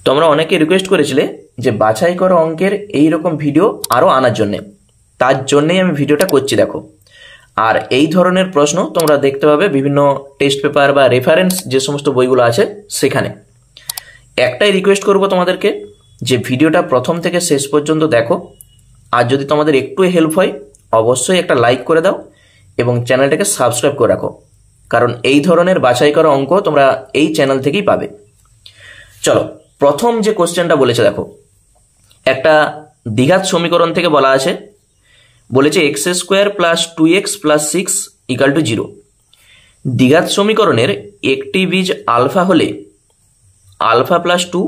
তোমরা অনেকে রিকোয়েস্ট করেছিলে যে বাছাই করা অঙ্কের এই রকম ভিডিও আরো আনার জন্য, তার জন্যই আমি ভিডিওটা করছি। দেখো, আর এই ধরনের প্রশ্ন তোমরা দেখতে পাবে বিভিন্ন টেস্ট পেপার বা রেফারেন্স যে সমস্ত বইগুলো আছে সেখানে। একটাই রিকোয়েস্ট করব তোমাদেরকে যে ভিডিওটা প্রথম থেকে শেষ পর্যন্ত দেখো, আর যদি তোমাদের একটু হেল্প হয় অবশ্যই একটা লাইক করে দাও এবং চ্যানেলটাকে সাবস্ক্রাইব করে রাখো, কারণ এই ধরনের বাছাই করা অঙ্ক তোমরা এই চ্যানেল থেকেই পাবে। চলো, প্রথম যে কোশ্চেনটা বলেছে দেখো, একটা দ্বিঘাত সমীকরণ থেকে বলা আছে, বলেছে x square plus 2x plus 6 equal to 0। দ্বিঘাত সমীকরণের একটি বীজ আলফা হলে alpha plus 2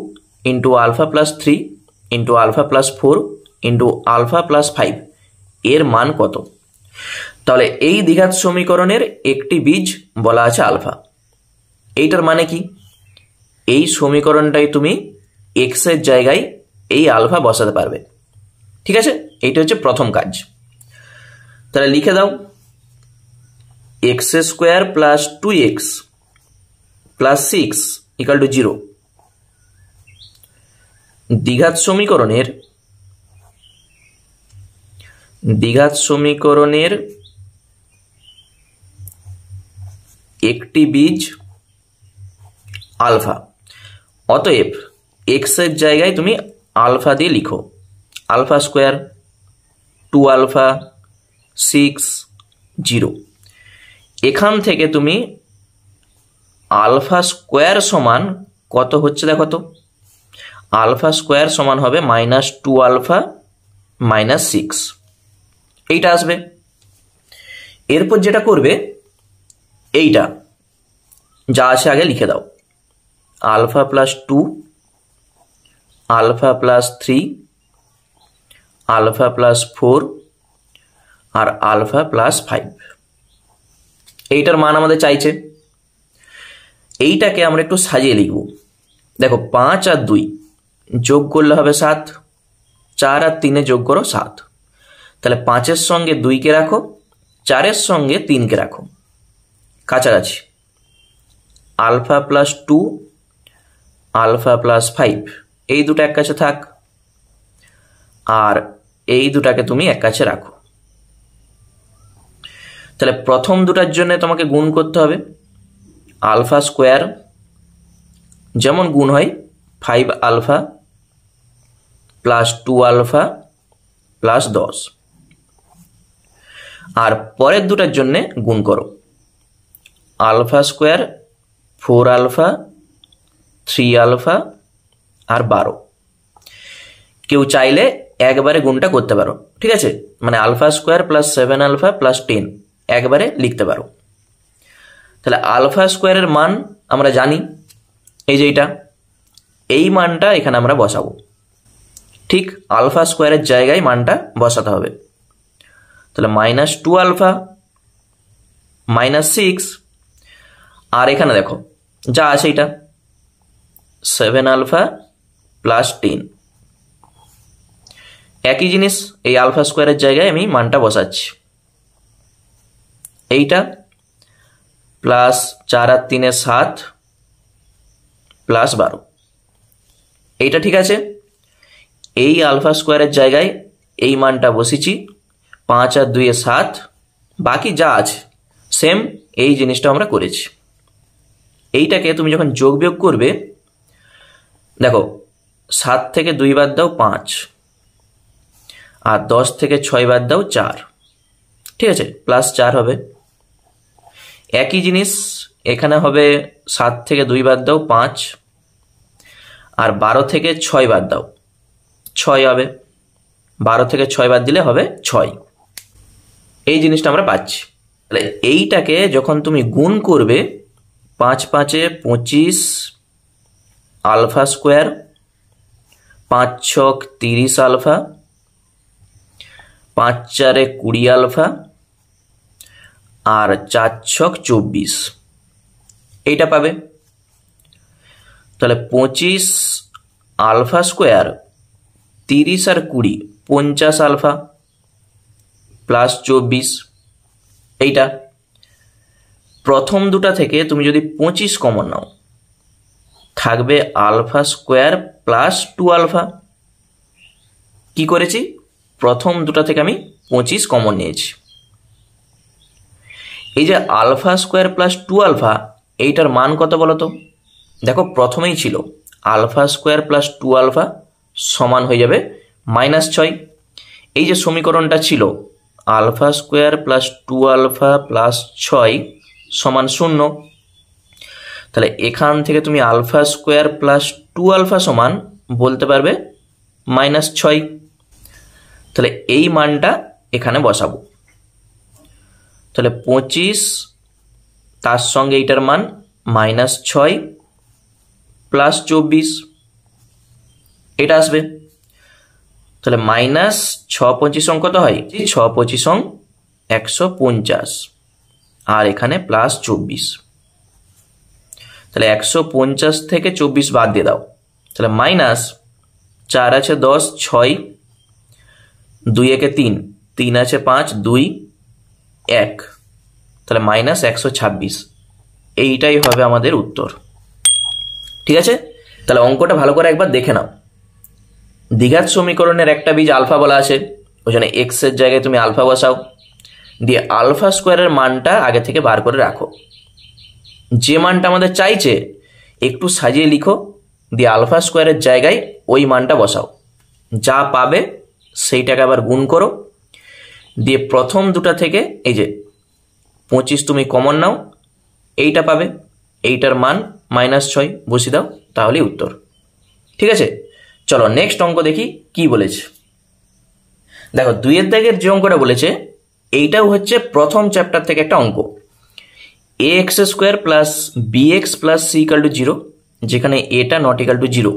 into alpha plus 3 into alpha plus 4 into alpha plus 5 এর মান কত? তাহলে এই দ্বিঘাত সমীকরণের একটি বীজ বলা আছে আলফা। এইটার মানে কি? এই সমীকরণটাই তুমি এক্স এর জায়গায় এই আলফা বসাতে পারবে। ঠিক আছে, এইটা হচ্ছে প্রথম কাজ। তাহলে লিখে দাও x square plus 2x plus 6 equal to 0। দ্বিঘাত সমীকরণের একটি বীজ আলফা। অতএব এক্স এর জায়গায় তুমি আলফা দিয়ে লিখো, আলফা স্কোয়ার 2 আলফা 6 0। এখান থেকে তুমি আলফা স্কোয়ার সমান কত হচ্ছে দেখো তো, আলফা স্কোয়ার সমান হবে -2 আলফা -6, এইটা আসবে। এরপর যেটা করবে, এইটা যা আছে আগে লিখে দাও, alpha plus 2 alpha plus 3 alpha plus 4 আর আলফা প্লাস 5। এইটার মান আমাদের চাইছে। এইটাকে আমরা একটু সাজিয়ে লিখব। দেখো, 5 আর 2 যোগ করলে হবে 7, 4 আর 3 যোগ করো 7। তাহলে 5-এর সঙ্গে 2-কে রাখো, 4-এর সঙ্গে 3-কে রাখো, কাছাকাছি। আলফা প্লাস 2 আলফা প্লাস 5 এই দুটো এক কাছে থাক, আর এই দুটাকে তুমি এক কাছে রাখো। তাহলে প্রথম দুটার জন্য তোমাকে গুণ করতে হবে। আলফা স্কোয়ার যেমন গুণ হয় 5 আলফা প্লাস 2 আলফা প্লাস 10, আর পরের দুটার জন্য গুণ করো। আলফা স্কোয়ার 4 আলফা 3 আলফা আর 12। কেউ চাইলে একবারে গুণটা করতে পারো, ঠিক আছে, মানে alpha square plus 7 alpha plus 10 একবারে লিখতে পারো। তাহলে আলফা স্কোয়ারের মান আমরা জানি, এই যে এইটা, এই মানটা এখানে আমরা বসাবো। ঠিক আলফা স্কোয়ারের জায়গায় মানটা বসাতে হবে। তাহলে -2 আলফা -6, আর এখানে দেখো যা আছে এটা 7 আলফা প্লাস 10। একই জিনিস, এই আলফা স্কোয়ারের জায়গায় আমি মানটা বসাচ্ছি। এইটা প্লাস 4 আর 3 7 প্লাস 12। এইটা ঠিক আছে। এই আলফা স্কোয়ারের জায়গায় এই মানটা বসিয়েছি, 5 আর 2 7, বাকি যা আছে সেম এই জিনিসটা আমরা করেছি। এইটাকে তুমি যখন যোগ বিয়োগ করবে, দেখো 7 থেকে 2 বাদ দাও 5, আর 10 থেকে 6 বাদ দাও 4, ঠিক আছে, প্লাস 4 হবে। একই জিনিস এখানে হবে 7 থেকে 2 বাদ দাও 5, আর 12 থেকে 6 বাদ দাও 6 হবে। 12 থেকে 6 বাদ দিলে হবে 6। এই জিনিসটা আমরা পাচ্ছি। তাহলে এইটাকে যখন তুমি গুণ করবে, 5 5 25 আলফা স্কোয়ার, 5 6 30 আলফা, 5 4 20 আলফা, আর 4 6 24, এইটা পাবে। তাহলে 25 আলফা স্কোয়ার 30 আর 20 50 আলফা প্লাস 24, এইটা। প্রথম দুটা থেকে তুমি যদি 25 কমন নাও থাকবে আলফা স্কোয়ার প্লাস 2 আলফা। কি করেছি, প্রথম দুটা থেকে আমি 25 কমন নিয়েছি। এই যে আলফা স্কোয়ার প্লাস 2 আলফা, এইটার মান কত বলো তো? দেখো প্রথমেই ছিল আলফা স্কোয়ার প্লাস 2 আলফা সমান হয়ে যাবে -6। এই যে সমীকরণটা ছিল alpha square plus 2 alpha plus 6 সমান 0, তাহলে এখান থেকে তুমি আলফা স্কোয়ার প্লাস 2 আলফা সমান বলতে পারবে -6। তাহলে এই মানটা এখানে বসাবো। তাহলে 25 তার সঙ্গে এইটার মান -6 প্লাস 24 এটা আসবে। তাহলে -6 25 কত হয়? 6 25 150 আর এখানে প্লাস 24। তাহলে 150 থেকে 24 বাদ দিয়ে দাও, তাহলে -4 আছে 10, 6 2 একে 3, 3 আছে 5, 2 1, তাহলে -126। এইটাই হবে আমাদের উত্তর। ঠিক আছে, তাহলে অঙ্কটা ভালো করে একবার দেখে নাও। দ্বিঘাত সমীকরণের একটা বীজ আলফা বলা আছে, ওই জন্য এক্স এর জায়গায় তুমি আলফা বসাও, দিয়ে আলফা স্কোয়ারের মানটা আগে থেকে বার করে রাখো। যে মানটা আমাদের চাইছে একটু সাজিয়ে লিখো, দিয়ে আলফা স্কোয়ারের জায়গায় ওই মানটা বসাও, যা পাবে সেইটাকে আবার গুণ করো, দিয়ে প্রথম দুটা থেকে এই যে 25 তুমি কমন নাও, এইটা পাবে, এইটার মান -6 বসিয়ে দাও, তাহলেই উত্তর। ঠিক আছে, চলো নেক্সট অঙ্ক দেখি কি বলেছে। দেখো 2 এর দাগের যে অঙ্কটা বলেছে এইটাও হচ্ছে প্রথম চ্যাপ্টার থেকে একটা অঙ্ক। ax square plus bx plus c equal to 0, যেখানে এটা নট ইকুয়াল টু 0।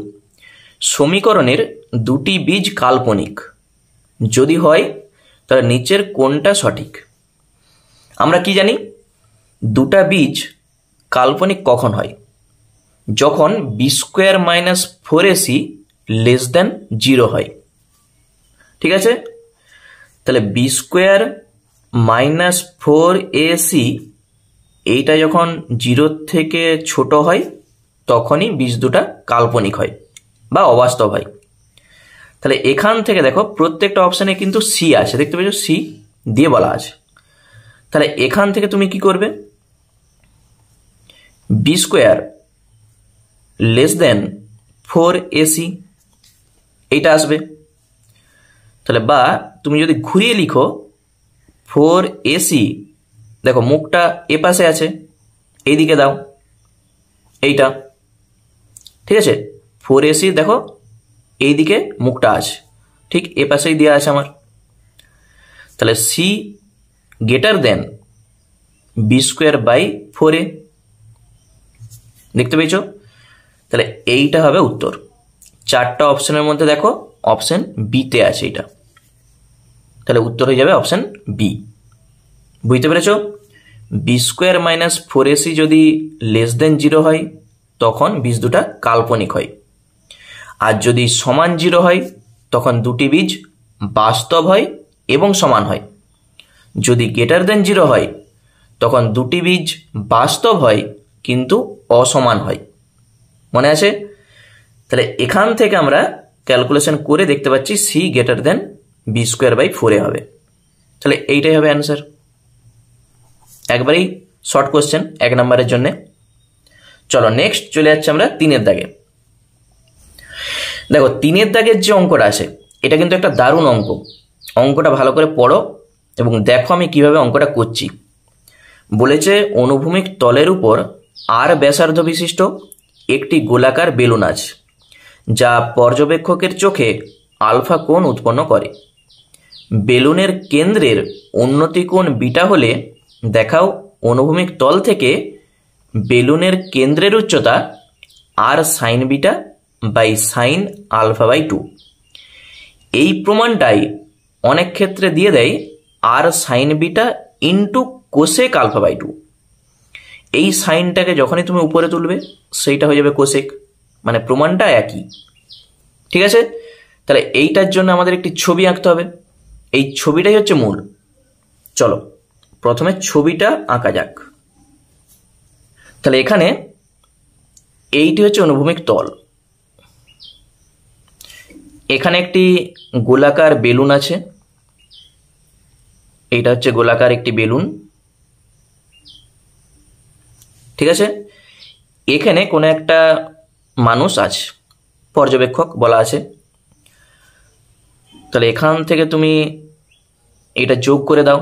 সমীকরণের দুটি বীজ কাল্পনিক, যদি হয় তাহলে নিচের কোনটা সঠিক? আমরা কি জানি, দুটা বীজ কাল্পনিক কখন হয়? যখন b square minus 4ac less than 0 হয়। ঠিক আছে, তাহলে বি স্কোয়ার মাইনাস 4ac এইটা যখন 0 থেকে ছোট হয় তখনই বীজ দুটা কাল্পনিক হয় বা অবাস্তব হয়। তাহলে এখান থেকে দেখো প্রত্যেকটা অপশানে কিন্তু সি আছে, দেখতে পাচ্ছ সি দিয়ে বলা আছে। তাহলে এখান থেকে তুমি কি করবে, B square less than 4ac এইটা আসবে। তাহলে বা তুমি যদি ঘুরিয়ে লিখো 4ac, দেখো মুখটা এ পাশে আছে, এইদিকে দাও এইটা। ঠিক আছে, 4ac দেখো এইদিকে মুখটা আছে, ঠিক এ পাশেই দেওয়া আছে আমার। তাহলে c greater than b square by 4a, দেখতে পেয়েছ? তাহলে এইটা হবে উত্তর। চারটা অপশনের মধ্যে দেখো অপশন বিতে আছে এটা, তাহলে উত্তর হয়ে যাবে অপশন বি। বুঝতে পেরেছ? বি স্কোয়ার মাইনাস 4ac যদি লেস দেন 0 হয় তখন বীজ দুটা কাল্পনিক হয়, আর যদি সমান 0 হয় তখন দুটি বীজ বাস্তব হয় এবং সমান হয়। যদি গ্রেটার দেন 0 হয় তখন দুটি বীজ বাস্তব হয় কিন্তু অসমান হয়। মনে আছে? তাহলে এখান থেকে আমরা ক্যালকুলেশন করে দেখতে পাচ্ছি c greater than b square by 4a হবে। তাহলে এইটাই হবে অ্যান্সার। একবারেই শর্ট কোশ্চেন 1 নম্বরের জন্য। চলো নেক্সট চলে যাচ্ছে আমরা 3 দাগে। দেখো 3 দাগের যে অঙ্কটা আছে এটা কিন্তু একটা দারুণ অঙ্ক। অঙ্কটা ভালো করে পড়ো এবং দেখো আমি কিভাবে অঙ্কটা করছি। বলেছে অনুভূমিক তলের উপর আর ব্যাসার্ধ বিশিষ্ট একটি গোলাকার বেলুন আছে, যা পর্যবেক্ষকের চোখে আলফা কোণ উৎপন্ন করে। বেলুনের কেন্দ্রের উন্নতি কোণ বিটা হলে দেখাও অনুভূমিক তল থেকে বেলুনের কেন্দ্রের উচ্চতা আর sine beta by sine alpha by 2। এই প্রমাণটাই অনেক ক্ষেত্রে দিয়ে দেয় আর sine beta into cosec alpha by 2। এই সাইনটাকে যখনই তুমি উপরে তুলবে সেইটা হয়ে যাবে কোসেক, মানে প্রমাণটা একই। ঠিক আছে, তাহলে এইটার জন্য আমাদের একটি ছবি আঁকতে হবে। এই ছবিটাই হচ্ছে মূল। চলো প্রথমে ছবিটা আঁকা যাক। তাহলে এখানে এইটি হচ্ছে অনুভূমিক তল। এখানে একটি গোলাকার বেলুন আছে, এইটা হচ্ছে গোলাকার একটি বেলুন, ঠিক আছে। এখানে কোনো একটা মানুষ আছে, পর্যবেক্ষক বলা আছে। তাহলে এখান থেকে তুমি এটা যোগ করে দাও।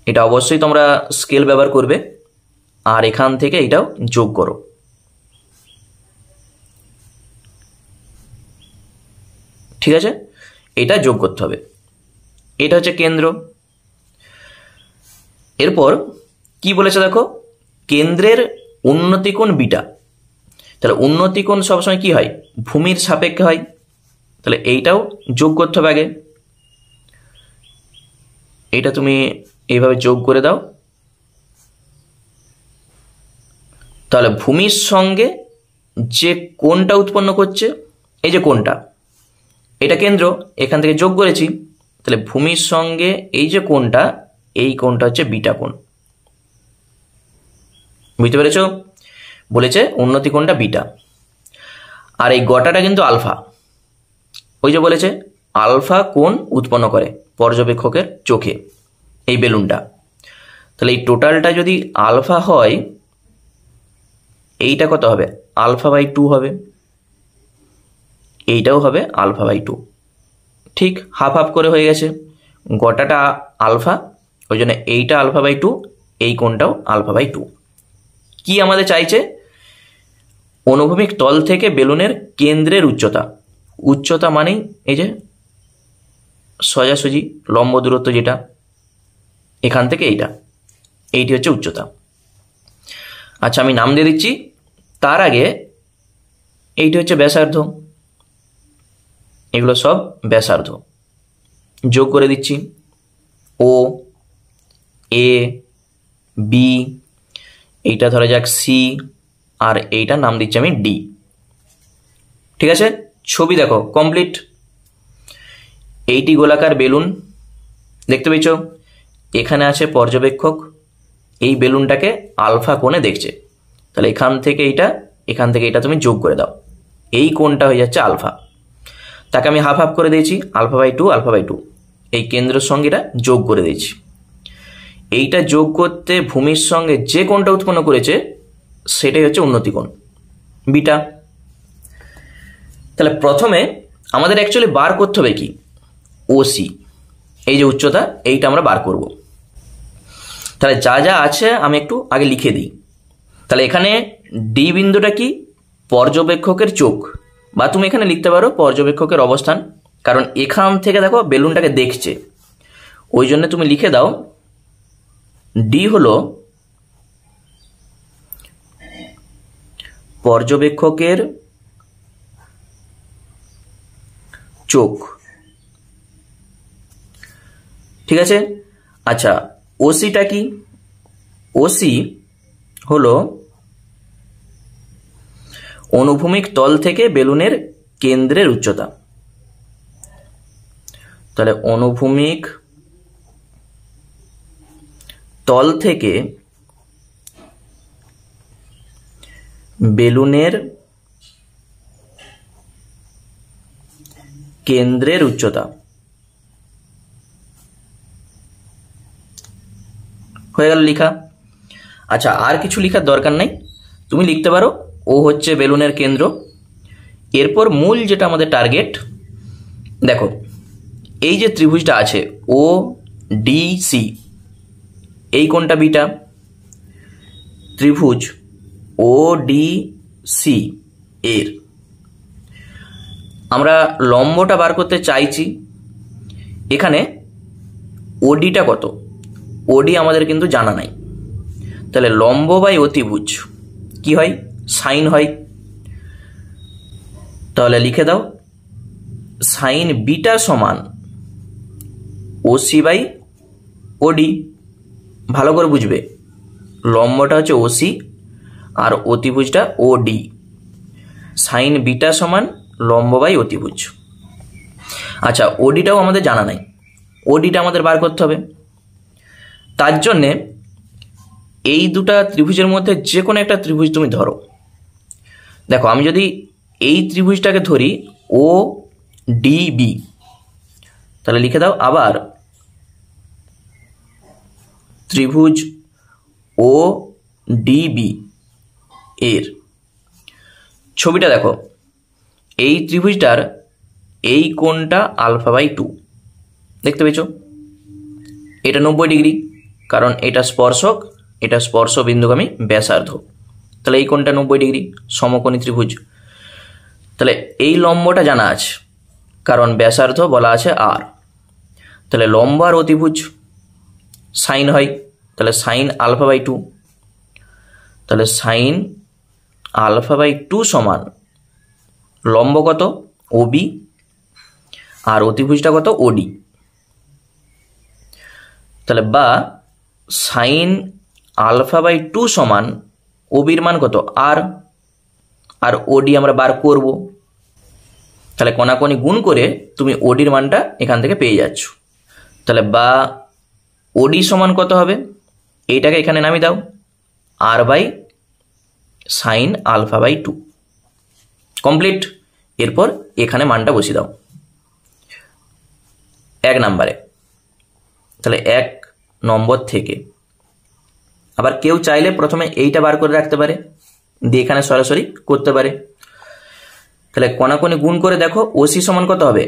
এটা অবশ্যই তোমরা স্কেল ব্যবহার করবে, আর এখান থেকে এটাও যোগ করো। ঠিক আছে, এটা যোগ করতে হবে। এটা হচ্ছে কেন্দ্র। এরপর কি বলেছে দেখো, কেন্দ্রের উন্নতি কোণ বিটা। তাহলে উন্নতি কোণ সবসময় কি হয়, ভূমির সাপেক্ষে হয়। তাহলে এইটাও যোগ করতে হবে আগে। এটা তুমি এইভাবে যোগ করে দাও। তাহলে ভূমির সঙ্গে যে কোণটা উৎপন্ন করছে, এই যে কোণটা, এটা কেন্দ্র, এখান থেকে যোগ করেছি। তাহলে ভূমির সঙ্গে এই যে কোণটা, এই কোণটা হচ্ছে বিটা কোণ। বুঝতে পেরেছ? বলেছে উন্নতি কোণটা বিটা, আর এই গটাটা কিন্তু আলফা। ওই যে বলেছে আলফা কোণ উৎপন্ন করে পর্যবেক্ষকের চোখে এই বেলুনটা। তাহলে এই টোটালটা যদি আলফা হয়, এইটা কত হবে, আলফা বাই 2 হবে। এইটাও হবে আলফা বাই 2। ঠিক হাফ হাফ করে হয়ে গেছে। গটাটা আলফা, ওই জন্য এইটা আলফা বাই 2, এই কোণটাও আলফা বাই 2। কি আমাদের চাইছে, অনুভূমিক তল থেকে বেলুনের কেন্দ্রের উচ্চতা। উচ্চতা মানেই এই যে সোজাসুজি লম্ব দূরত্ব, যেটা এখান থেকে এইটি হচ্ছে উচ্চতা। আচ্ছা, আমি নাম দিয়ে দিচ্ছি। তার আগে এইটি হচ্ছে ব্যাসার্ধ, এগুলো সব ব্যাসার্ধ। যোগ করে দিচ্ছি। ও, এ, বি, এইটা ধরা যাক সি, আর এইটা নাম দিচ্ছি আমি ডি। ঠিক আছে, ছবি দেখো কমপ্লিট। এইটি গোলাকার বেলুন, দেখতে পেয়েছ? এখানে আছে পর্যবেক্ষক, এই বেলুনটাকে আলফা কোণে দেখছে। তাহলে এখান থেকে এটা তুমি যোগ করে দাও। এই কোণটা হয়ে যাচ্ছে আলফা, তাকে আমি হাফ হাফ করে দিয়েছি, আলফা বাই 2, আলফা বাই 2। এই কেন্দ্রের সঙ্গে এটা যোগ করে দিয়েছি। এইটা যোগ করতে ভূমির সঙ্গে যে কোণটা উৎপন্ন করেছে সেটাই হচ্ছে উন্নতি কোণ বিটা। তাহলে প্রথমে আমাদের অ্যাকচুয়ালি বার করতে হবে কি, ওসি, এই যে উচ্চতা, এইটা আমরা বার করব। তাহলে যা যা আছে আমি একটু আগে লিখে দিই। তাহলে এখানে ডি বিন্দুটা কি, পর্যবেক্ষকের চোখ, বা তুমি এখানে লিখতে পারো পর্যবেক্ষকের অবস্থান, কারণ এখান থেকে দেখো বেলুনটাকে দেখছে, ওই জন্য তুমি লিখে দাও ডি হলো পর্যবেক্ষকের চোখ। ঠিক আছে। আচ্ছা, ওসিটা কি, ওসি হলো অনুভূমিক তল থেকে বেলুনের কেন্দ্রের উচ্চতা। তাহলে অনুভূমিক তল থেকে বেলুনের কেন্দ্রের উচ্চতা হয়ে গেল লেখা। আচ্ছা, আর কিছু লেখার দরকার নাই, তুমি লিখতে পারো ও হচ্ছে বেলুনের কেন্দ্র। এরপর মূল যেটা আমাদের টার্গেট, দেখো এই যে ত্রিভুজটা আছে ও ডি সি, এই কোণটা বিটা। ত্রিভুজ ও ডি সি এর আমরা লম্বটা বার করতে চাইছি। এখানে ওডিটা কত, ওডি আমাদের কিন্তু জানা নাই। তাহলে লম্ব বাই অতিভুজ কি হয়, সাইন হয়। তাহলে লিখে দাও সাইন বিটা সমান ওসি বাই ওডি। ভালো করে বুঝবে, লম্বটা হচ্ছে ওসি আর অতিভুজটা ওডি। সাইন বিটা সমান লম্ব বাই অতিভুজ। আচ্ছা, ওডিটাও আমাদের জানা নাই, ওডিটা আমাদের বার করতে হবে। তার জন্যে এই দুটা ত্রিভুজের মধ্যে যে কোনো একটা ত্রিভুজ তুমি ধরো। দেখো আমি যদি এই ত্রিভুজটাকে ধরি ও ডি বি, তাহলে লিখে দাও আবার ত্রিভুজ ও ডি বি এর ছবিটা দেখো। এই ত্রিভুজটার এই কোণটা α/2 দেখতে পেয়েছো? এটা 90 ডিগ্রি, কারণ এটা স্পর্শক, এটা স্পর্শ বিন্দুগামী ব্যাসার্ধ, তাহলে এই কোণটা 90 ডিগ্রি, সমকোণী ত্রিভুজ। তাহলে এই লম্বটা জানা আছে, কারণ ব্যাসার্ধ বলা আছে আর। তাহলে লম্ব আর অতিভুজ সাইন হয়, তাহলে সাইন α/2, তাহলে সাইন α/2 সমান লম্ব কত ওবি আর অতিভুজটা কত ওডি। তাহলে বা সাইন α/2 সমান ওবির মান কত আর, আর ওডি আমরা বার করব। তাহলে কোণাকোণি গুণ করে তুমি ওডির মানটা এখান থেকে পেয়ে যাচ্ছ। তাহলে বা ওডি সমান কত হবে, এইটাকে এখানে নামিয়ে দাও আর বাই সাইন α/2, কমপ্লিট। এরপর এখানে মানটা বসিয়ে দাও 1 নম্বরে। তাহলে 1 নম্বর থেকে আবার কেউ চাইলে প্রথমে এইটা বার করে রাখতে পারে, দিয়ে এখানে সরাসরি করতে পারে। তাহলে কোণাকোণি গুণ করে দেখো ওসি সমান কত হবে,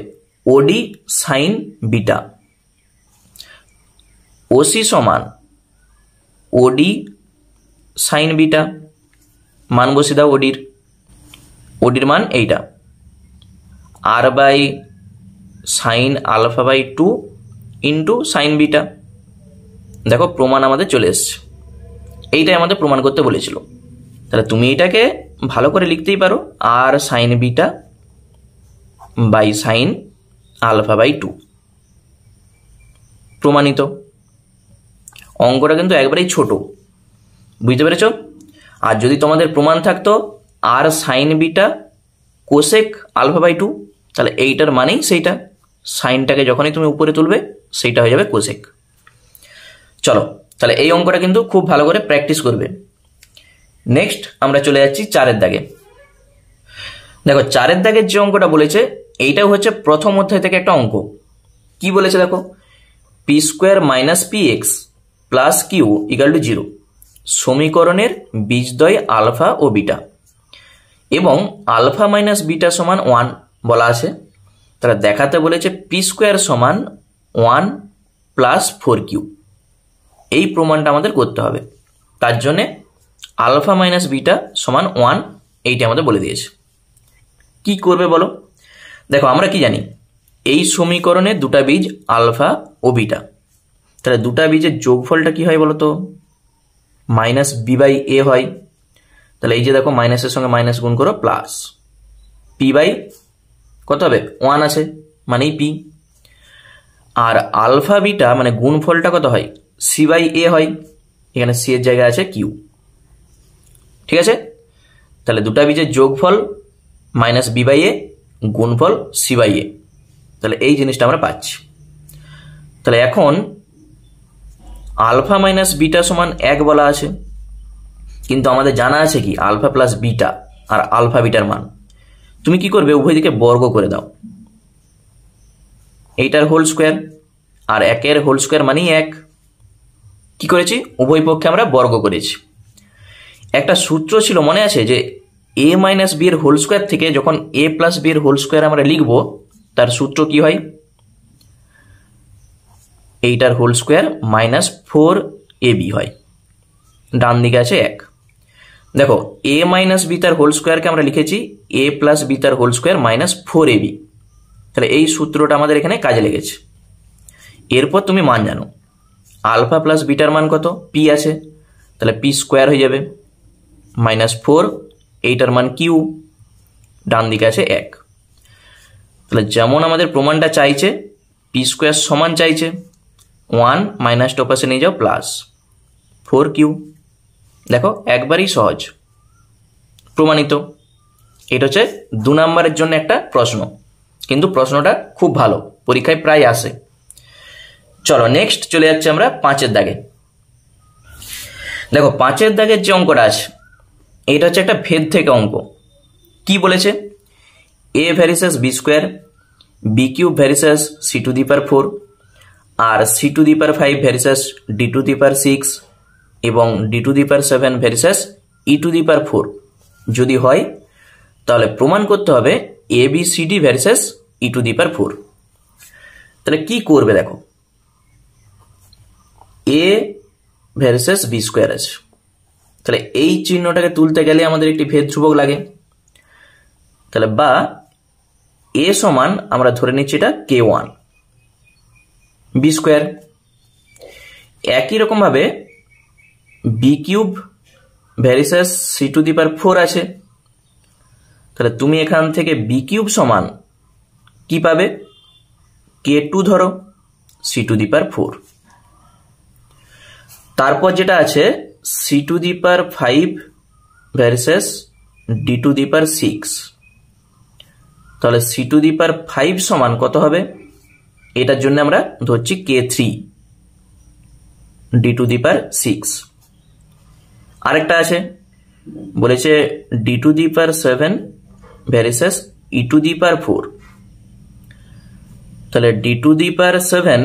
ওডি সাইন বিটা। ওসি সমান ওডি সাইন বিটা, মান বসিয়ে দাও ওডির মান এইটা আর by sine α/2 into sine beta. দেখো প্রমাণ আমাদের চলে এসছে, এইটাই আমাদের প্রমাণ করতে বলেছিল। তাহলে তুমি এটাকে ভালো করে লিখতেই পারো, আর সাইন বিটা বাই সাইন α/2 প্রমাণিত। অঙ্কটা কিন্তু একবারেই ছোট, বুঝতে পেরেছ? আর যদি তোমাদের প্রমাণ থাকতো আর সাইন বিটা কোসেক α/2, তাহলে এইটার মানেই সেইটা, সাইনটাকে যখনই তুমি উপরে তুলবে সেইটা হয়ে যাবে কোসেক। চলো তাহলে এই অঙ্কটা কিন্তু খুব ভালো করে প্র্যাকটিস করবে। নেক্সট আমরা চলে যাচ্ছি 4 দাগে। দেখো 4 দাগের যে অঙ্কটা বলেছে এইটাও হচ্ছে প্রথম অধ্যায় থেকে একটা অঙ্ক। কি বলেছে দেখো, p² - px + q = 0 সমীকরণের বীজদ্বয় আলফা ও বিটা এবং আলফা মাইনাস বিটা সমান 1 বলা আছে। তারা দেখাতে বলেছে p² সমান 1 + 4q। এই প্রমাণটা আমাদের করতে হবে, তার জন্যে আলফা মাইনাস বিটা সমান 1 এইটা আমাদের বলে দিয়েছে। কি করবে বলো? দেখো আমরা কি জানি, এই সমীকরণে দুটা বীজ আলফা ও বিটা, তাহলে দুটা বীজের যোগফলটা কি হয় বলতো, -b/a হয়। তাহলে এই যে দেখো মাইনাসের সঙ্গে মাইনাস গুণ করো প্লাস p বাই কত হবে 1 আছে মানেই p, আর আলফা বিটা মানে গুণফলটা কত হয় c/a হয়, এখানে c এর জায়গায় আছে q। ঠিক আছে, তাহলে দুটা বীজের যোগফল -b/a গুণফল c/a, তাহলে এই জিনিসটা আমরা পাচ্ছি। তাহলে এখন আলফা মাইনাস বিটা সমান 1 বলা আছে, কিন্তু আমাদের জানা আছে কি আলফা প্লাস বিটা আর আলফা বিটার মান। তুমি কি করবে, উভয় দিকে বর্গ করে দাও, এইটার হোল স্কোয়ার আর 1-এর হোল স্কোয়ার মানেই 1। কি করেছি, উভয় পক্ষে আমরা বর্গ করেছি। একটা সূত্র ছিল মনে আছে যে a - b এর হোল স্কোয়ার থেকে যখন a + b এর হোল স্কোয়ার আমরা লিখব, তার সূত্র কি হয়, এইটার হোল স্কোয়ার -4ab হয়, ডান দিকে আছে 1। দেখো a - b তার হোল স্কোয়ারকে আমরা লিখেছি a + b তার হোল স্কোয়ার -4ab, তাহলে এই সূত্রটা আমাদের এখানে কাজে লেগেছে। এরপর তুমি মান জানো, আলফা প্লাস বিটার মান কত, p আছে, তাহলে p² হয়ে যাবে -4, এইটার মান q, ডান দিকে আছে 1। তাহলে যেমন আমাদের প্রমাণটা চাইছে p² সমান চাইছে 1 মাইনাসটা পাশে নিয়ে যাও প্লাস 4q। দেখো একবারই সহজ, প্রমাণিত। এটা হচ্ছে 2 নম্বরের জন্য একটা প্রশ্ন, কিন্তু প্রশ্নটা খুব ভালো, পরীক্ষায় প্রায় আসে। চলো নেক্সট চলে যাচ্ছে আমরা 5 দাগে। দেখো 5 দাগের যে অঙ্কটা আছে এটা হচ্ছে একটা ভেদ থেকে অঙ্ক। কি বলেছে? a varies b square, b cube varies c to the power 4 আর c to the power 5 varies d to the power 6 এবং d to the power 7 varies e to the power 4 যদি হয় তাহলে প্রমাণ করতে হবে a b c d varies e to the power 4। তাহলে কি করবে দেখো, a ভ্যারিসেস b স্কোয়ার আছে, তাহলে এই চিহ্নটাকে তুলতে গেলে আমাদের একটি ভেদ ধ্রুবক লাগে। তাহলে বা a সমান আমরা ধরে নিচ্ছি এটা k1 b স্কোয়ার। একই রকম ভাবে b cube varies c to the power 4 আছে, তাহলে তুমি এখান থেকে b কিউব সমান কি পাবে? k2 ধরো c টু দি পাওয়ার 4। তারপর যেটা আছে c to the power 5 varies d to the power 6, তাহলে c টু দি পাওয়ার 5 সমান কত হবে? এটার জন্য আমরা ধরছি k3 d to the power 6। আরেকটা আছে বলেছে d to the power 7 varies e to the power 4, তাহলে d টু দি পাওয়ার 7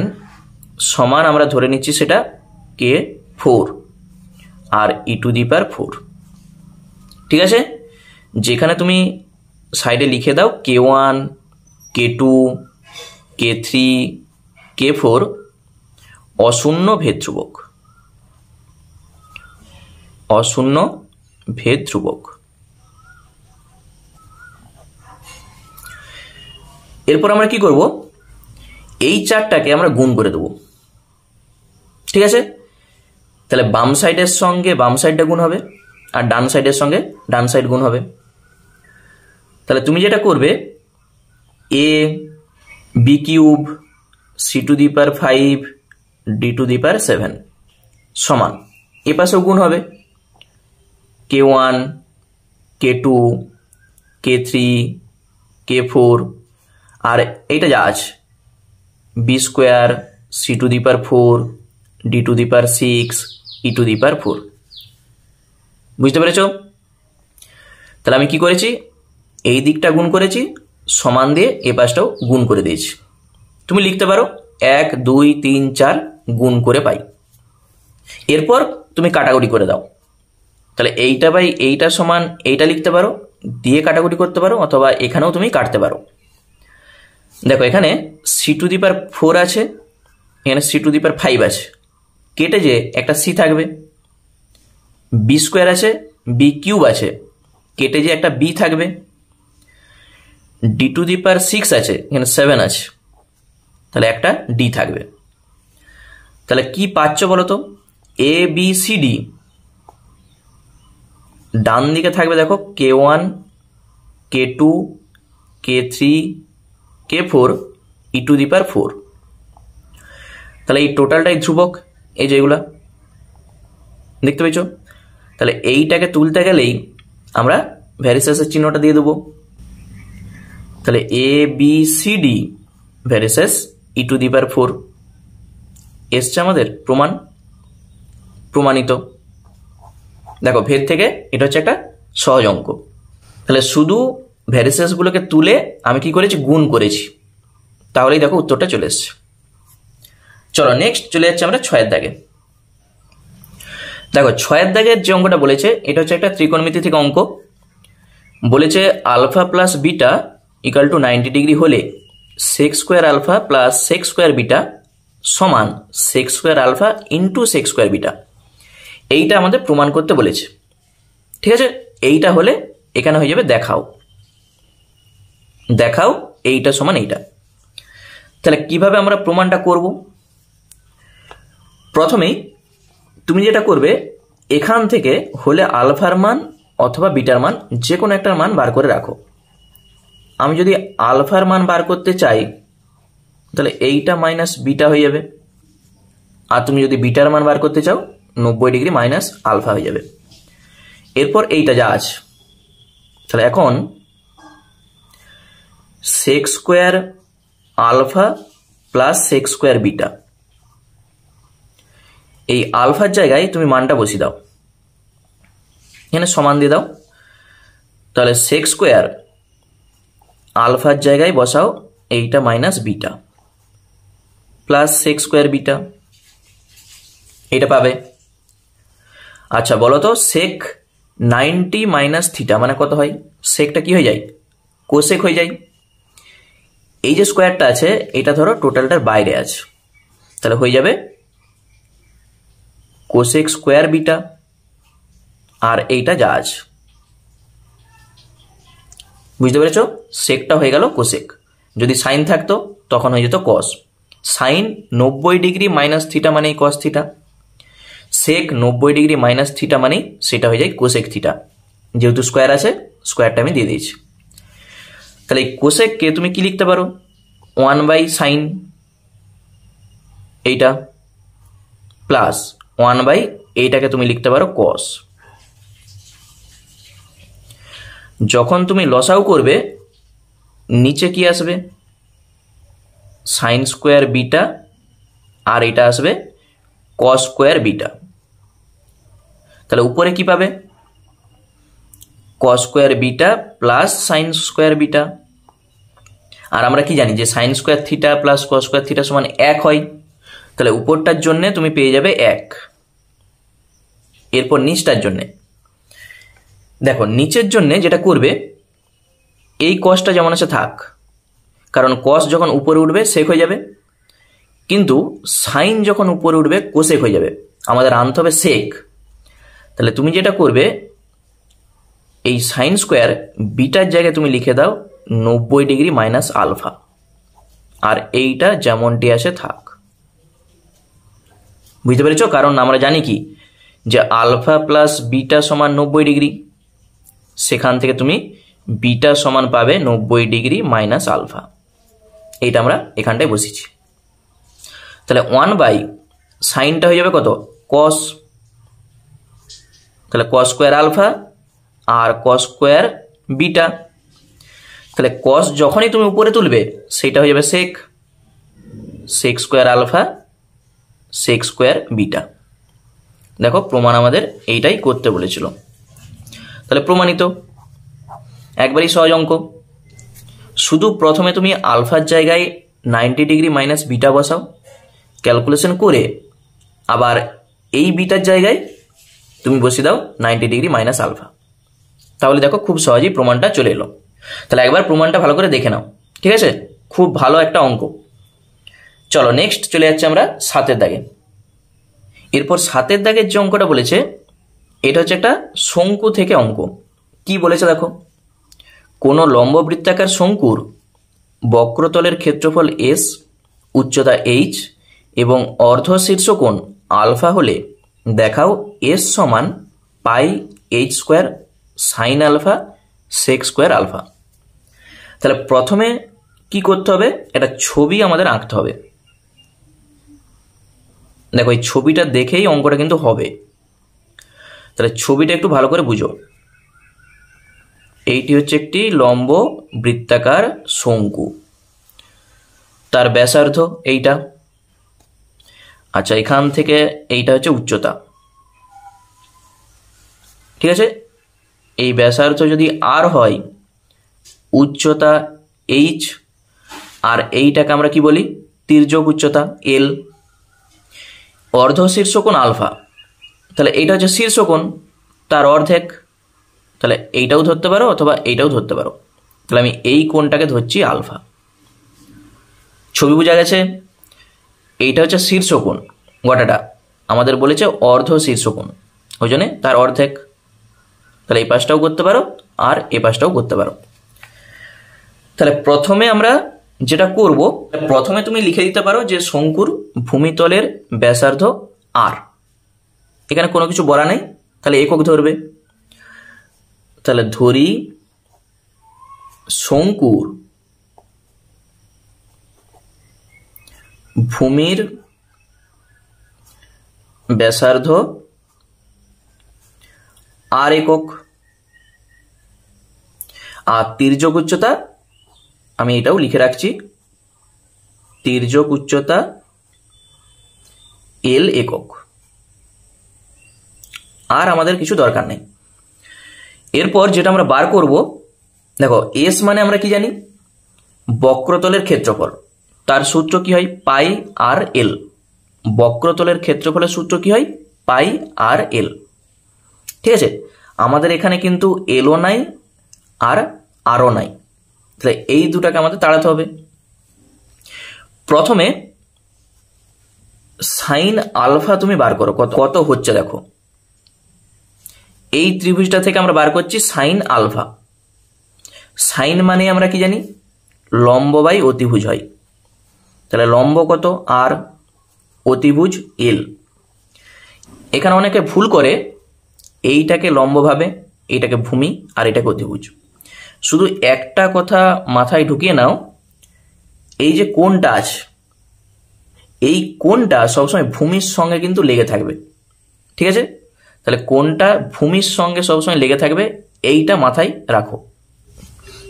সমান আমরা ধরে নিচ্ছি সেটা k4 R e to the power 4। ঠিক আছে, যেখানে তুমি সাইডে লিখে দাও k1 k2 k3 k4 অশূন্য ভেদ ধ্রুবক, অশূন্য ভেদ ধ্রুবক। এরপর আমরা কি করব? এই চারটাকে আমরা গুণ করে দেব। ঠিক আছে, তাহলে বাম সাইডের সঙ্গে বাম সাইডটা গুণ হবে আর ডান সাইডের সঙ্গে ডান সাইড গুণ হবে। তাহলে তুমি যেটা করবে a b cube c to the power 5 d to the power 7 সমান এ পাশেও গুণ হবে k1 k2 k3 k4 আর এইটা যা আছে b square c to the power 4 d to the power 6 e to the power 4। বুঝতে পেরেছ? তাহলে আমি কি করেছি, এই দিকটা গুণ করেছি, সমান দিয়ে এ পাশটাও গুণ করে দিয়েছি। তুমি লিখতে পারো 1 2 3 4 গুণ করে পাই। এরপর তুমি কাটাকুটি করে দাও, তাহলে এইটা বাই এইটা সমান এইটা লিখতে পারো, দিয়ে কাটাকুটি করতে পারো, অথবা এখানেও তুমি কাটতে পারো। দেখো এখানে c টু দি পাওয়ার 4 আছে, এখানে c টু দি পাওয়ার 5 আছে, কেটে যে একটা c থাকবে, b স্কোয়ার আছে b কিউব আছে, কেটে যে একটা b থাকবে, d টু দি পাওয়ার 6 আছে, এখানে 7 আছে, তাহলে একটা d থাকবে। তাহলে কি পাচ্ছ বলো তো? a b c d ডান দিকে থাকবে দেখো k1 k2 k3 k4 e to the power 4, তাহলে এই টোটালটাই ধ্রুবক, এই যেগুলা দেখতে পেয়েছ। তাহলে এইটাকে তুলতে গেলেই আমরা ভ্যারিসেসের চিহ্নটা দিয়ে দেবো। তাহলে a b c d varies e to the power 4 এসছে আমাদের প্রমাণিত। দেখো ভেদ থেকে এটা হচ্ছে একটা সহজ অঙ্ক। তাহলে শুধু ভ্যারিসেসগুলোকে তুলে আমি কি করেছি, গুণ করেছি, তাহলেই দেখো উত্তরটা চলে এসছে। চলো নেক্সট চলে যাচ্ছে আমরা 6 দাগে। দেখো 6 দাগের যে অঙ্কটা বলেছে এটা হচ্ছে একটা ত্রিকোণমিতি থেকে অঙ্ক। বলেছে alpha plus beta equal to 90 degree হলে sec square alpha plus sec square beta সমান sec square alpha into sec square beta. এইটা আমাদের প্রমাণ করতে বলেছে। ঠিক আছে, এইটা হলে এখানে হয়ে যাবে দেখাও, দেখাও এইটা সমান এইটা। তাহলে কিভাবে আমরা প্রমাণটা করব? প্রথমেই তুমি যেটা করবে, এখান থেকে হলে আলফার মান অথবা বিটার মান যে কোনো একটার মান বার করে রাখো। আমি যদি আলফার মান বার করতে চাই তাহলে এইটা মাইনাস বিটা হয়ে যাবে, আর তুমি যদি বিটার মান বার করতে চাও 90 ডিগ্রি মাইনাস আলফা হয়ে যাবে। এরপর এইটা যা আছে, তাহলে এখন sec square alpha plus sec square beta, এই আলফার জায়গায় তুমি মানটা বসিয়ে দাও, এখানে সমান দিয়ে দাও, তাহলে সেক স্কোয়ার আলফার জায়গায় বসাও এইটা minus beta plus sec square beta, এটা পাবে। আচ্ছা বলো তো সেক 90 মাইনাস থিটা মানে কত হয়? সেকটা কি হয়ে যায়? কোসেক হয়ে যায়। এই যে স্কোয়ারটা আছে এটা ধরো টোটালটার বাইরে আছে, তাহলে হয়ে যাবে কোসেক স্কোয়ার বিটা, আর এইটা যা আছে। বুঝতে পেরেছ? সেকটা হয়ে গেল কোসেক। যদি সাইন থাকতো তখন হয়ে যেত কস। সাইন 90 ডিগ্রি মাইনাস থিটা মানেই কস থিটা, সেক 90 ডিগ্রি মাইনাস থিটা মানেই সেটা হয়ে যায় কোসেক থিটা। যেহেতু স্কোয়ার আছে স্কোয়ারটা আমি দিয়ে দিয়েছি। তাহলে এই কোসেককে তুমি কি লিখতে পারো? 1/sin এইটা প্লাস 1/ এইটাকে তুমি লিখতে পারো কস। যখন তুমি লসাউ করবে নিচে কি আসবে? সাইন স্কোয়ার বিটা, আর এটা আসবে কস স্কোয়ার বিটা। তাহলে উপরে কি পাবে? Cos square beta plus sine square beta. আর আমরা কি জানি যে sine square theta plus cos square theta সমান 1 হয়। তাহলে উপরটার জন্য তুমি পেয়ে যাবে 1। এরপর নিচটার জন্যে দেখো, নিচের জন্যে যেটা করবে এই কসটা যেমন আছে থাক, কারণ কস যখন উপরে উঠবে সেক হয়ে যাবে, কিন্তু সাইন যখন উপরে উঠবে কোসেক হয়ে যাবে। আমাদের আনতে হবে সেক। তাহলে তুমি যেটা করবে এই সাইন স্কোয়ার বিটার জায়গায় তুমি লিখে দাও 90 ডিগ্রি মাইনাস আলফা, আর এইটা যেমনটি আসে থাক। বুঝতে পেরেছো? কারণ আমরা জানি কি যে আলফা প্লাস বিটা সমান 90 ডিগ্রি, সেখান থেকে তুমি বিটা সমান পাবে 90 ডিগ্রি মাইনাস আলফা। এইটা আমরা এখানটায় বসিয়েছি। তাহলে 1/সাইনটা হয়ে যাবে কত? কস। তাহলে কস স্কোয়ার আলফা আর কস স্কোয়ার বিটা। তাহলে কস যখনই তুমি উপরে তুলবে সেটা হয়ে যাবে sec, sec square alpha sec square beta. দেখো প্রমাণ আমাদের এইটাই করতে বলেছিল। তাহলে প্রমাণিত, একবারই সহজ অঙ্ক। শুধু প্রথমে তুমি আলফার জায়গায় 90 ডিগ্রি মাইনাস বিটা বসাও, ক্যালকুলেশন করে আবার এই বিটার জায়গায় তুমি বসিয়ে দাও 90 ডিগ্রি মাইনাস আলফা। তাহলে দেখো খুব সহজেই প্রমাণটা চলে এলো। তাহলে একবার প্রমাণটা ভালো করে দেখে নাও, ঠিক আছে? খুব ভালো একটা অঙ্ক। চলো নেক্সট চলে যাচ্ছে আমরা 7 দাগে। এরপর 7 দাগের যে অঙ্কটা বলেছে এটা হচ্ছে একটা শঙ্কু থেকে অঙ্ক। কি বলেছে দেখো, কোন লম্ব বৃত্তাকার শঙ্কুর বক্রতলের ক্ষেত্রফল এস, উচ্চতা এইচ এবং অর্ধ শীর্ষকোণ আলফা হলে দেখাও এস সমান pi H square sine alpha sec square alpha. তাহলে প্রথমে কি করতে হবে? একটা ছবি আমাদের আঁকতে হবে। দেখো এই ছবিটা দেখেই অঙ্কটা কিন্তু হবে। তাহলে ছবিটা একটু ভালো করে বুঝো। এইটি হচ্ছে একটি লম্ব বৃত্তাকার শঙ্কু, তার ব্যাসার্ধ এইটা। আচ্ছা এখান থেকে এইটা হচ্ছে উচ্চতা, ঠিক আছে? এই ব্যাসার্ধ যদি আর হয়, উচ্চতা এইচ, আর এইটাকে আমরা কি বলি? তির্যক উচ্চতা এল। অর্ধ শীর্ষকোণ আলফা, তাহলে এইটা হচ্ছে শীর্ষকোণ, তার অর্ধেক। তাহলে এইটাও ধরতে পারো অথবা এইটাও ধরতে পারো। তাহলে আমি এই কোণটাকে ধরছি আলফা। ছবি বোঝা গেছে? এইটা হচ্ছে শীর্ষকোণ, গোটাটা আমাদের বলেছে অর্ধ শীর্ষকোণ, ওই জন্যে তার অর্ধেক। তাহলে এই পাশটাও করতে পারো আর এই পাশটাও করতে পারো। তাহলে প্রথমে আমরা যেটা করব, প্রথমে তুমি লিখে দিতে পারো যে শঙ্কুর ভূমিতলের ব্যাসার্ধ আর। এখানে কোনো কিছু বলা নেই, তাহলে একক ধরবে। তাহলে ধরি শঙ্কুর ভূমির ব্যাসার্ধ আর একক, আর তির্যক উচ্চতা আমি এটাও লিখে রাখছি, তির্যক উচ্চতা এল একক। আর আমাদের কিছু দরকার নেই। এরপর যেটা আমরা বার করব, দেখো এস মানে আমরা কি জানি, বক্রতলের ক্ষেত্রফল। তার সূত্র কি হয়, পাই আর এল। বক্রতলের ক্ষেত্রফলের সূত্র কি হয়, পাই আর এল। ঠিক আছে, আমাদের এখানে কিন্তু এলও নাই আর আরও নাই, তাহলে এই দুটাকে আমাদের তাড়াতে হবে। প্রথমে সাইন আলফা তুমি বার করো, কত হচ্ছে দেখো। এই ত্রিভুজটা থেকে আমরা বার করছি সাইন আলফা। সাইন মানে আমরা কি জানি, লম্ব বাই অতিভুজ হয়। তাহলে লম্ব কত, আর অতিভুজ এল। এখানে অনেকে ভুল করে, এইটাকে লম্ব ভাবে, এইটাকে ভূমি আর এটাকে অতিভুজ। শুধু একটা কথা মাথায় ঢুকিয়ে নাও, এই যে কোণটা আছে, এই কোণটা সবসময় ভূমির সঙ্গে কিন্তু লেগে থাকবে। ঠিক আছে, তাহলে কোণটা ভূমির সঙ্গে সবসময় লেগে থাকবে, এইটা মাথায় রাখো।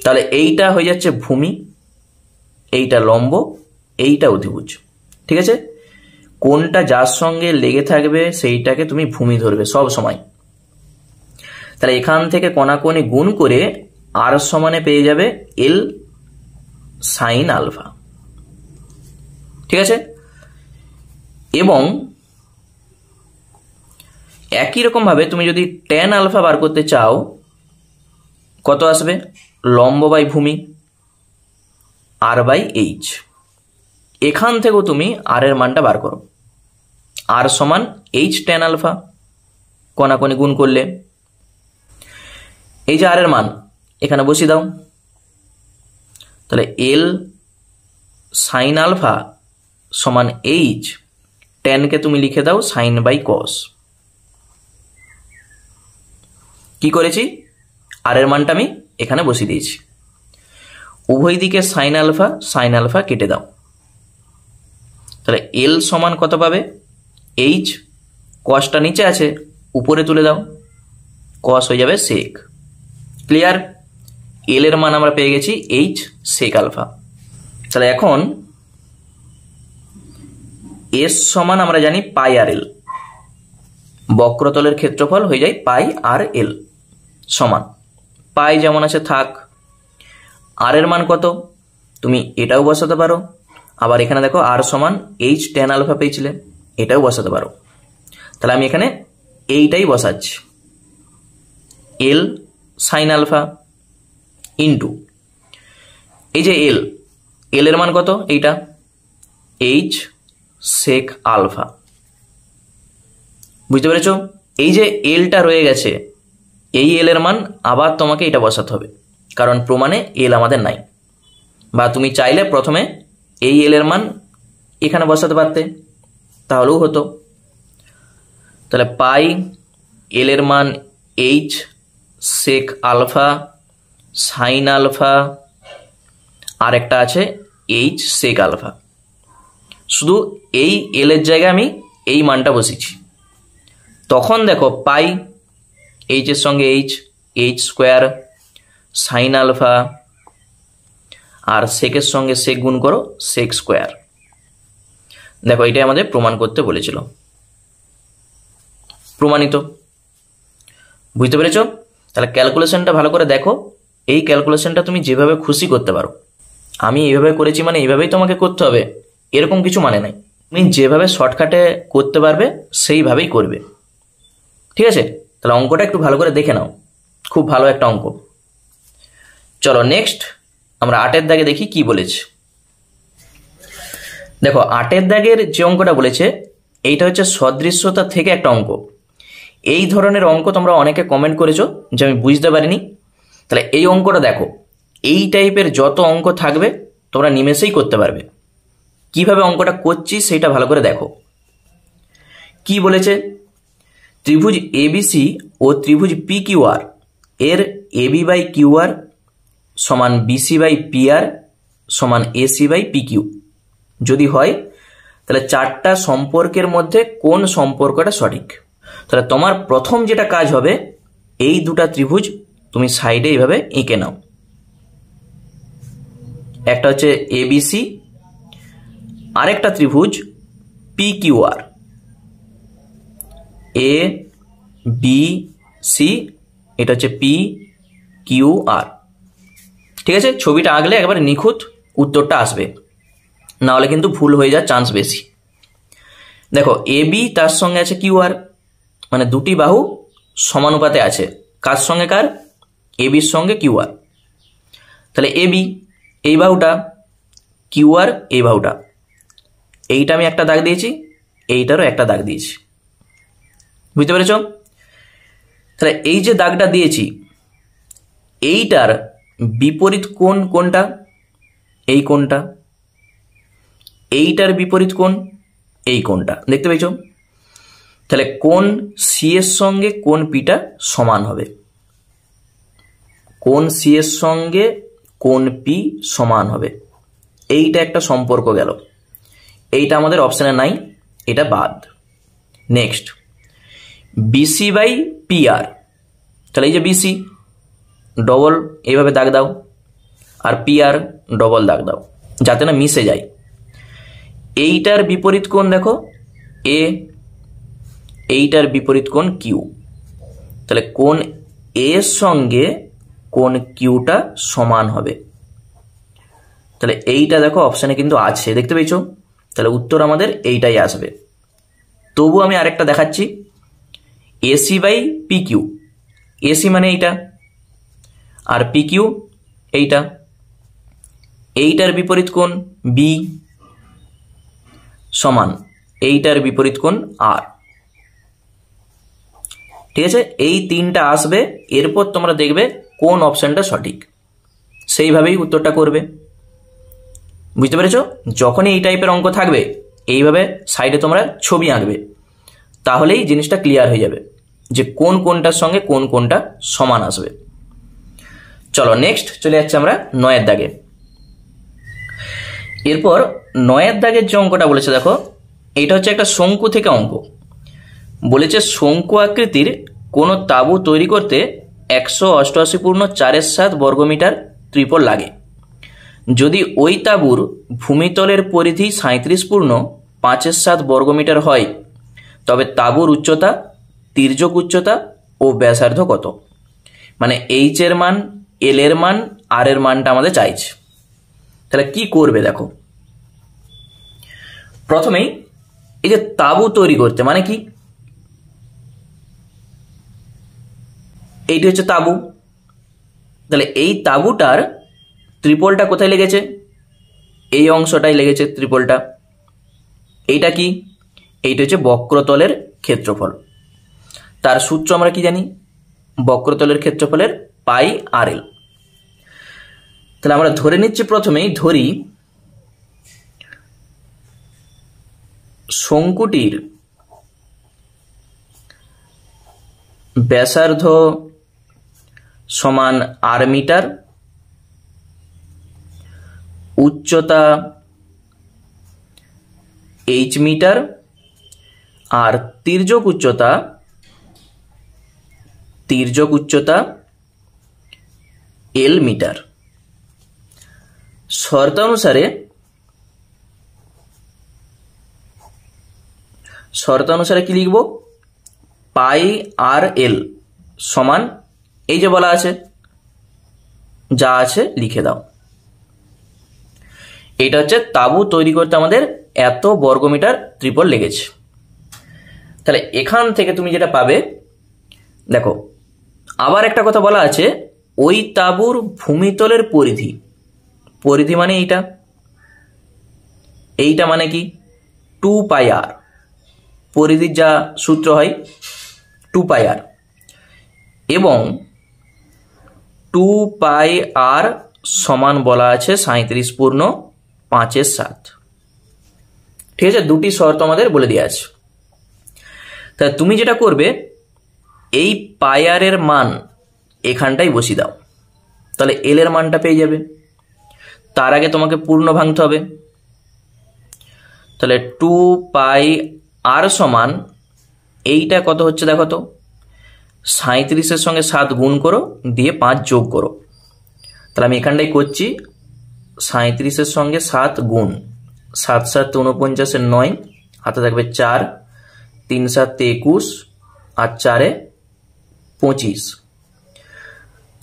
তাহলে এইটা হয়ে যাচ্ছে ভূমি, এইটা লম্ব, এইটা অতিভুজ। ঠিক আছে, কোণটা যার সঙ্গে লেগে থাকবে সেইটাকে তুমি ভূমি ধরবে সব সময়। তাহলে এখান থেকে কোণাকোণি গুণ করে আর সমানে পেয়ে যাবে এল সাইন আলফা। ঠিক আছে, এবং একই রকম ভাবে তুমি যদি ট্যান আলফা বার করতে চাও, কত আসবে, লম্ব বাই ভূমি আর বাই এইচ। এখান থেকেও তুমি আর এর মানটা বার করো, আর সমান এইচ ট্যান আলফা, কোণাকোণি গুণ করলে এই যে আর এর মান এখানে বসিয়ে দাও। তাহলে এল সাইন আলফা সমান এইচ, ট্যানকে তুমি লিখে দাও সাইন বাই কস। কি করেছি, আর এর মানটা আমি এখানে বসিয়ে দিয়েছি। উভয় দিকে সাইন আলফা কেটে দাও। তাহলে এল সমান কত পাবে, এইচ, কসটা নিচে আছে উপরে তুলে দাও, কস হয়ে যাবে সেক। ক্লিয়ার, এল এর মান আমরা পেয়ে গেছি এইচ সেক আলফা। তাহলে এখন এস সমান আমরা জানি পাই আর এল, বক্রতলের ক্ষেত্রফল হয়ে যায় পাই আর এল সমান, পাই যেমন আছে থাক। আর এর মান কত, তুমি এটাও বসাতে পারো, আবার এখানে দেখো আর সমান এইচ ট্যান আলফা পেয়েছিলে, এটাও বসাতে পারো। তাহলে আমি এখানে এইটাই বসাচ্ছি, এল সাইন আলফা ইন্টু এই যে এল, এল এর মান কত, এইটা এইচ সেক আলফা। বুঝতে পেরেছ, এই যে এলটা রয়ে গেছে, এই এল এর মান আবার তোমাকে এটা বসাতে হবে, কারণ প্রমাণে এল আমাদের নাই। বা তুমি চাইলে প্রথমে এই এল এর মান এখানে বসাতে পারতে, তাহলেও হতো। তাহলে পাই এল এর মান H sec alpha sine alpha, আর একটা আছে এইচ সেক আলফা। শুধু এই এল এর জায়গায় আমি এই মানটা বসিয়েছি। তখন দেখো পাই এইচ এর সঙ্গে H, H square sine alpha, আর সেকের সঙ্গে সেক গুণ করো সেক স্কোয়ার। দেখো এটাই আমাদের প্রমাণ করতে বলেছিল, প্রমাণিত। বুঝতে পেরেছ, তাহলে ক্যালকুলেশনটা ভালো করে দেখো। এই ক্যালকুলেশনটা তুমি যেভাবে খুশি করতে পারো, আমি এইভাবে করেছি মানে এইভাবেই তোমাকে করতে হবে এরকম কিছু মানে নাই। তুমি যেভাবে শর্টকাটে করতে পারবে সেইভাবেই করবে। ঠিক আছে, তাহলে অঙ্কটা একটু ভালো করে দেখে নাও, খুব ভালো একটা অঙ্ক। চলো নেক্সট আমরা 8 দাগে দেখি কি বলেছে। দেখো 8 দাগের যে অঙ্কটা বলেছে এইটা হচ্ছে সদৃশ্যতা থেকে একটা অঙ্ক। এই ধরনের অঙ্ক তোমরা অনেকে কমেন্ট করেছো যে আমি বুঝতে পারিনি। তাহলে এই অঙ্কটা দেখো, এই টাইপের যত অঙ্ক থাকবে তোমরা নিমেষেই করতে পারবে। কিভাবে অঙ্কটা করছি সেটা ভালো করে দেখো। কি বলেছে, ত্রিভুজ এবিসি ও ত্রিভুজ পিকিউআর এর এবি বাই কিউআর সমান বিসি বাই পিআর সমান এসি বাই পিকিউ যদি হয়, তাহলে 4টা সম্পর্কের মধ্যে কোন সম্পর্কটা সঠিক। তাহলে তোমার প্রথম যেটা কাজ হবে, এই দুটা ত্রিভুজ তুমি সাইডে এইভাবে এঁকে নাও। একটা হচ্ছে এবিসি, আরেকটা ত্রিভুজ পিকিউআর, এ বি সি এটা হচ্ছে পি কিউ আর। ঠিক আছে, ছবিটা আঁকলে একেবারে নিখুঁত উত্তরটা আসবে, না হলে কিন্তু ভুল হয়ে যাওয়ার চান্স বেশি। দেখো এ বি তার সঙ্গে আছে কিউ আর, মানে দুটি বাহু সমানুপাতে আছে। কার সঙ্গে কার? এ বির সঙ্গে কিউ আর। তাহলে এ বি এই বাহুটা, কিউ আর এই বাহুটা, এইটা আমি একটা দাগ দিয়েছি, এইটারও একটা দাগ দিয়েছি। বুঝতে পেরেছ? তাহলে এই যে দাগটা দিয়েছি, এইটার বিপরীত কোণ কোনটা? এই কোণটা। এইটার বিপরীত কোণ এই কোণটা, দেখতে পেয়েছ? তাহলে কোণ সি এর সঙ্গে কোণ পিটা সমান হবে। কোণ সি এর সঙ্গে কোণ পি সমান হবে, এইটা একটা সম্পর্ক গেল। এইটা আমাদের অপশানে নাই, এটা বাদ। Next BC by P R. তাহলে এই যে বিসি ডবল এইভাবে দাগ দাও, আর পি আর ডবল দাগ দাও, যাতে না মিশে যায়। এইটার বিপরীত কোণ দেখো এ, এইটার বিপরীত কোণ কিউ। তাহলে কোণ এ এর সঙ্গে কোণ কিউটা সমান হবে। তাহলে এইটা দেখো অপশানে কিন্তু আছে, দেখতে পেয়েছো? তাহলে উত্তর আমাদের এইটাই আসবে। তবু আমি আরেকটা দেখাচ্ছি, AC by P Q. AC মানে এইটা, আর পি কিউ এইটা। এইটার বিপরীত কোণ বি সমান এইটার বিপরীত কোণ আর। ঠিক আছে, এই তিনটা আসবে, এরপর তোমরা দেখবে কোন অপশনটা সঠিক, সেইভাবেই উত্তরটা করবে। বুঝতে পেরেছো? যখনই এই টাইপের অঙ্ক থাকবে এইভাবে সাইডে তোমরা ছবি আঁকবে, তাহলেই জিনিসটা ক্লিয়ার হয়ে যাবে যে কোন কোনটার সঙ্গে কোন কোনটা সমান আসবে। চলো নেক্সট চলে যাচ্ছে আমরা 9 দাগে। এরপর 9 দাগের যে অঙ্কটা বলেছে দেখো, এটা হচ্ছে একটা শঙ্কু থেকে অঙ্ক। বলেছে শঙ্কু আকৃতির কোন তাঁবু তৈরি করতে 188 পূর্ণ 4/7 বর্গমিটার ত্রিপল লাগে। যদি ওই তাঁবুর ভূমিতলের পরিধি 37 পূর্ণ 5/7 বর্গমিটার হয়, তবে তাঁবুর উচ্চতা, তির্যক উচ্চতা ও ব্যাসার্ধ কত? মানে এইচ এর মান, এল এর মান, আর এর মানটা আমাদের চাইছে। তাহলে কি করবে দেখো, প্রথমেই এই যে তাঁবু তৈরি করতে মানে কি, এইটি হচ্ছে তাঁবু। তাহলে এই তাঁবুটার ত্রিপলটা কোথায় লেগেছে? এই অংশটাই লেগেছে ত্রিপলটা। এইটা কি? এইটা হচ্ছে বক্রতলের ক্ষেত্রফল। তার সূত্র আমরা কি জানি? বক্রতলের ক্ষেত্রফলের পাই আর এল। তাহলে আমরা ধরে নিচ্ছি, প্রথমেই ধরি শঙ্কুটির ব্যাসার্ধ সমান আর মিটার, উচ্চতা এইচ মিটার, আর তির্যক উচ্চতা এল মিটার। শর্তানুসারে কি লিখব? পাই আর এল সমান এই যে বলা আছে, যা আছে লিখে দাও। এটা হচ্ছে তাঁবু তৈরি করতে আমাদের এত বর্গমিটার ত্রিপল লেগেছে। তাহলে এখান থেকে তুমি যেটা পাবে দেখো, আবার একটা কথা বলা আছে, ওই তাঁবুর ভূমিতলের পরিধি মানে এইটা মানে কি 2 পাই আর। পরিধির যা সূত্র হয় 2 পাই আর, এবং 2 পাই আর সমান বলা আছে 37 পূর্ণ 5/7। ঠিক আছে, দুটি শর্ত আমাদের বলে দেওয়া আছে। তা তুমি যেটা করবে, এই পাই আর এর মান এখানটাই বসিয়ে দাও, তাহলে এল এর মানটা পেয়ে যাবে। তার আগে তোমাকে পূর্ণ ভাঙতে হবে। তাহলে 2 পাই আর সমান এইটা কত হচ্ছে দেখো তো, 37-এর সঙ্গে 7 গুণ করো, দিয়ে 5 যোগ করো। তাহলে আমি এখানটাই করছি, 37-এর সঙ্গে 7 গুণ, 7 7 49 9, হাতে থাকবে 4, 3 7 21, আর 4 25।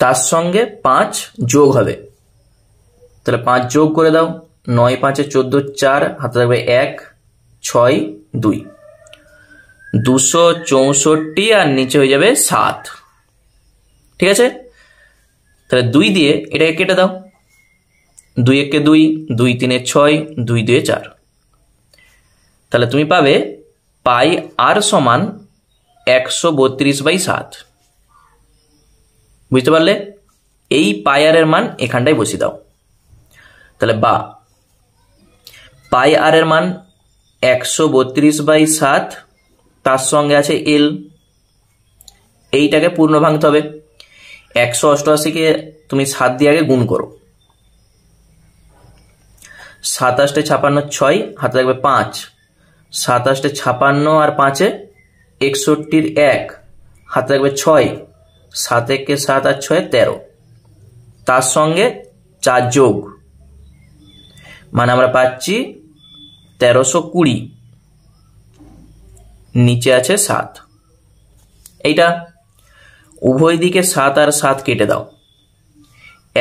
তার সঙ্গে 5 যোগ হবে, তাহলে 5 যোগ করে দাও, 9 5 14, 4 হাতে থাকবে 1, 6 2, 264 আর নিচে হয়ে যাবে 7। ঠিক আছে, তাহলে 2 দিয়ে এটাকে কেটে দাও, 2 1 2, 2 3 6, 2 2 4। তাহলে তুমি পাবে পাই আর সমান 132/7। বুঝতে পারলে? এই পাই আর এর মান এখানটায় বসিয়ে দাও। তাহলে বা পাই আর এর মান 132/7, তার সঙ্গে আছে এল, এইটাকে পূর্ণ ভাঙতে হবে। 188কে তুমি 7 দিয়ে আগে গুণ করো, 27 56 6 হাতে থাকবে 5, 27 56 আর 5 61 1 হাতে থাকবে 6, 7 1 7 আর 6 13, তার সঙ্গে 4 যোগ, মানে আমরা পাচ্ছি 1320, নিচে আছে 7। এইটা উভয় দিকে 7 আর 7 কেটে দাও,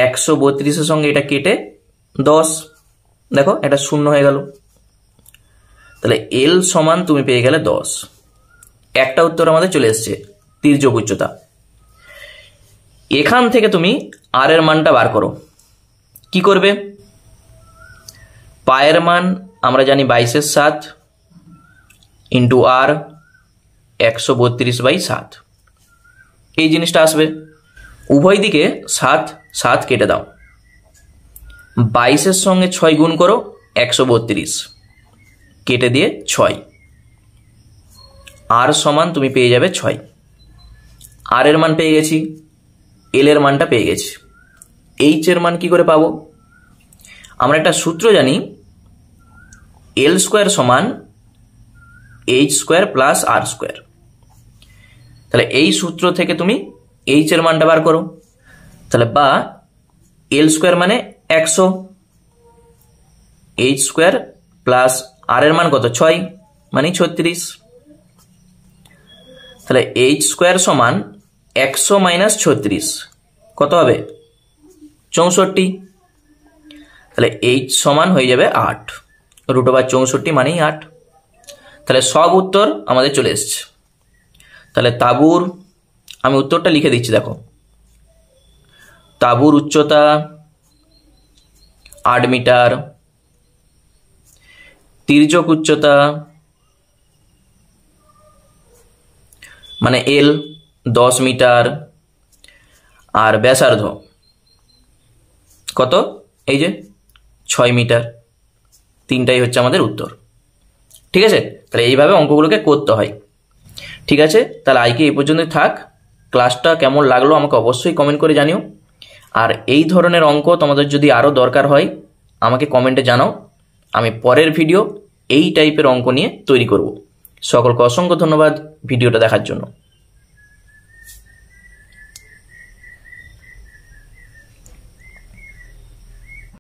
132 এর সঙ্গে এটা কেটে 10, দেখো এটা শূন্য হয়ে গেল। তাহলে এল সমান তুমি পেয়ে গেলে 10। একটা উত্তর আমাদের চলে এসছে, তির্যক উচ্চতা। এখান থেকে তুমি আর এর মানটা বার করো। কি করবে? পায়ের মান আমরা জানি 22/7 ইন্টু আর 132/7, এই জিনিসটা আসবে। উভয় দিকে 7 7 কেটে দাও, 22 সঙ্গে 6 গুণ করো, 132 কেটে দিয়ে 6, আর সমান তুমি পেয়ে যাবে 6। আর এর মান পেয়ে গেছি, এল এর মানটা পেয়ে গেছি। এইচ এর মান কি করে পাবো? আমরা একটা সূত্র জানি, এল স্কোয়ার সমান এইচ স্কোয়ার প্লাস আর স্কোয়ার। তাহলে এই সূত্র থেকে তুমি এইচ এর মানটা বার করো। তাহলে বা এল স্কোয়ার মানে 100, এইচ স্কোয়ার প্লাস আর এর মান কত 6 মানে 36। তাহলে এইচ স্কোয়ার সমান 100 মাইনাস 36 কত হবে? 64। তাহলে এইচ সমান হয়ে যাবে 8, √64 মানেই 8। তাহলে সব উত্তর আমাদের চলে এসছে। তাহলে তাঁবুর, আমি উত্তরটা লিখে দিচ্ছি দেখো, তাঁবুর উচ্চতা 8 মিটার, তির্যক উচ্চতা মানে এল 10 মিটার, আর ব্যাসার্ধ কত? এই যে 6 মিটার। তিনটাই হচ্ছে আমাদের উত্তর। ঠিক আছে, তাহলে এইভাবে অঙ্কগুলোকে করতে হয়। ঠিক আছে, তাহলে আজকে এই পর্যন্তই থাক। ক্লাসটা কেমন লাগলো আমাকে অবশ্যই কমেন্ট করে জানিও। আর এই ধরনের অঙ্ক তোমাদের যদি আরও দরকার হয় আমাকে কমেন্টে জানাও, আমি পরের ভিডিও এই টাইপের অঙ্ক নিয়ে তৈরি করব। সকলকে অসংখ্য ধন্যবাদ ভিডিওটা দেখার জন্য।